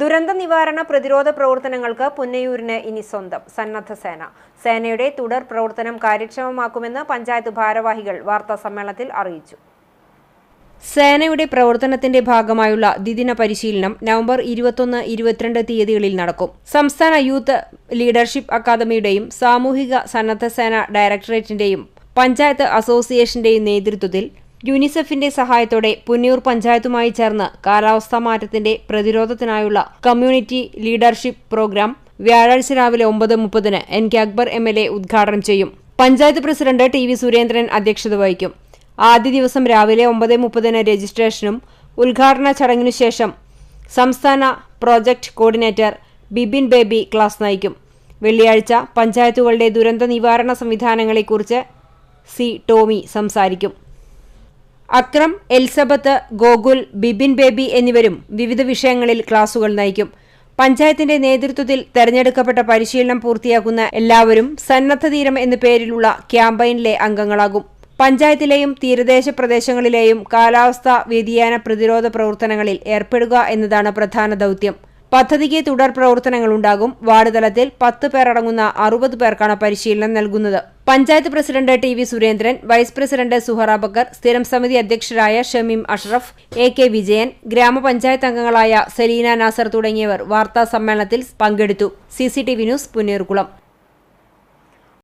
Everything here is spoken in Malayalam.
ദുരന്ത നിവാരണ പ്രതിരോധ പ്രവർത്തനങ്ങൾക്ക് പുന്നയൂരിന് ഇനി സ്വന്തം സന്നദ്ധ സേന. സേനയുടെ തുടർ പ്രവർത്തനം കാര്യക്ഷമമാക്കുമെന്ന് പഞ്ചായത്ത് ഭാരവാഹികൾ വാർത്താസമ്മേളനത്തിൽ അറിയിച്ചു. സേനയുടെ പ്രവർത്തനത്തിന്റെ ഭാഗമായുള്ള ദ്വിദിന പരിശീലനം നവംബർ 21-22 തീയതികളിൽ നടക്കും. സംസ്ഥാന യൂത്ത് ലീഡർഷിപ്പ് അക്കാദമിയുടെയും സാമൂഹിക സന്നദ്ധ സേന ഡയറക്ടറേറ്റിന്റെയും പഞ്ചായത്ത് അസോസിയേഷന്റെയും നേതൃത്വത്തിൽ യുനിസെഫിന്റെ സഹായത്തോടെ പുന്നയൂർ പഞ്ചായത്തുമായി ചേർന്ന് കാലാവസ്ഥാ മാറ്റത്തിന്റെ പ്രതിരോധത്തിനായുള്ള കമ്മ്യൂണിറ്റി ലീഡർഷിപ്പ് പ്രോഗ്രാം വ്യാഴാഴ്ച രാവിലെ 9:30 NK അക്ബർ MLA ഉദ്ഘാടനം ചെയ്യും. പഞ്ചായത്ത് പ്രസിഡന്റ് TV സുരേന്ദ്രൻ അധ്യക്ഷത വഹിക്കും. ആദ്യ ദിവസം രാവിലെ 9:30 രജിസ്ട്രേഷനും ഉദ്ഘാടന ചടങ്ങിനു ശേഷം സംസ്ഥാന project coordinator Bibin baby class നയിക്കും. വെള്ളിയാഴ്ച പഞ്ചായത്തുകളുടെ ദുരന്ത നിവാരണ സംവിധാനങ്ങളെക്കുറിച്ച് സി ടോമി സംസാരിക്കും. അക്രം, എലിസബത്ത്, ഗോകുൽ, ബിബിൻ ബേബി എന്നിവരും വിവിധ വിഷയങ്ങളിൽ ക്ലാസുകൾ നയിക്കും. പഞ്ചായത്തിന്റെ നേതൃത്വത്തിൽ തെരഞ്ഞെടുക്കപ്പെട്ട പരിശീലനം പൂർത്തിയാക്കുന്ന എല്ലാവരും സന്നദ്ധതീരം എന്ന പേരിലുള്ള ക്യാമ്പയിനിലെ അംഗങ്ങളാകും. പഞ്ചായത്തിലെയും തീരദേശ പ്രദേശങ്ങളിലെയും കാലാവസ്ഥാ വ്യതിയാന പ്രതിരോധ പ്രവർത്തനങ്ങളിൽ ഏർപ്പെടുക എന്നതാണ് പ്രധാന ദൌത്യം. പദ്ധതിക്ക് തുടർ പ്രവർത്തനങ്ങളുണ്ടാകും. വാർഡ് തലത്തിൽ 10 പേർ അടങ്ങുന്ന 60 പേർക്കാണ് പരിശീലനം നൽകുന്നത്. Panchayat president TV Surendran, vice president Suhara Bakkar, സ്ഥിരം സമിതി അധ്യക്ഷരായ ഷമീം അഷ്റഫ്, AK വിജയൻ, ഗ്രാമപഞ്ചായത്ത് അംഗങ്ങളായ സലീന നാസർ തുടങ്ങിയവർ വാർത്താ സമ്മേളനത്തിൽ പങ്കെടുത്തു. CCTV news, Punnayurkulam.